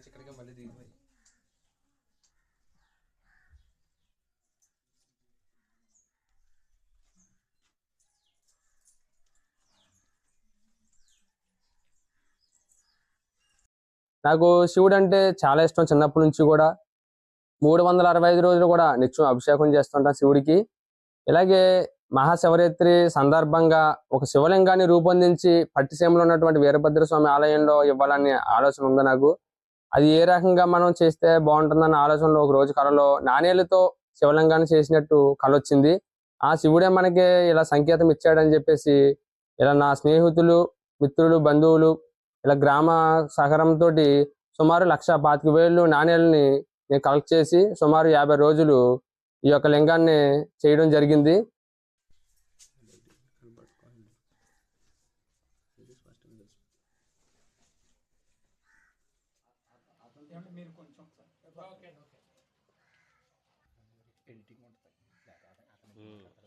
ఇక్కడికి మళ్ళీ దిగిపోయి నాకు శివుడు అంటే చాలా ఇష్టం చిన్నప్పటి నుంచి కూడా. 365 రోజులు కూడా నిత్యం అభిషేకం చేస్తుంటాను శివుడికి. ఇలాగే మహాశివరాత్రి సందర్భంగా ఒక శివలింగాన్ని రూపొందించి పట్టిసీమలో ఉన్నటువంటి వీరభద్ర స్వామి ఆలయంలో ఇవ్వాలనే ఆలోచన ఉంది నాకు. అది ఏ రకంగా మనం చేస్తే బాగుంటుందన్న ఆలోచనలో ఒక రోజు కలలో నాణేలతో శివలింగాన్ని చేసినట్టు కల వచ్చింది. ఆ శివుడే మనకి ఇలా సంకేతం ఇచ్చాడని చెప్పేసి ఇలా నా స్నేహితులు, మిత్రులు, బంధువులు ఇలా గ్రామ సహకారంతో సుమారు 1,25,000 నాణేలని నేను కలెక్ట్ చేసి సుమారు 50 రోజులు ఈ యొక్క లింగాన్ని చేయడం జరిగింది. ఎడిటింగ్ ఉంటుంది.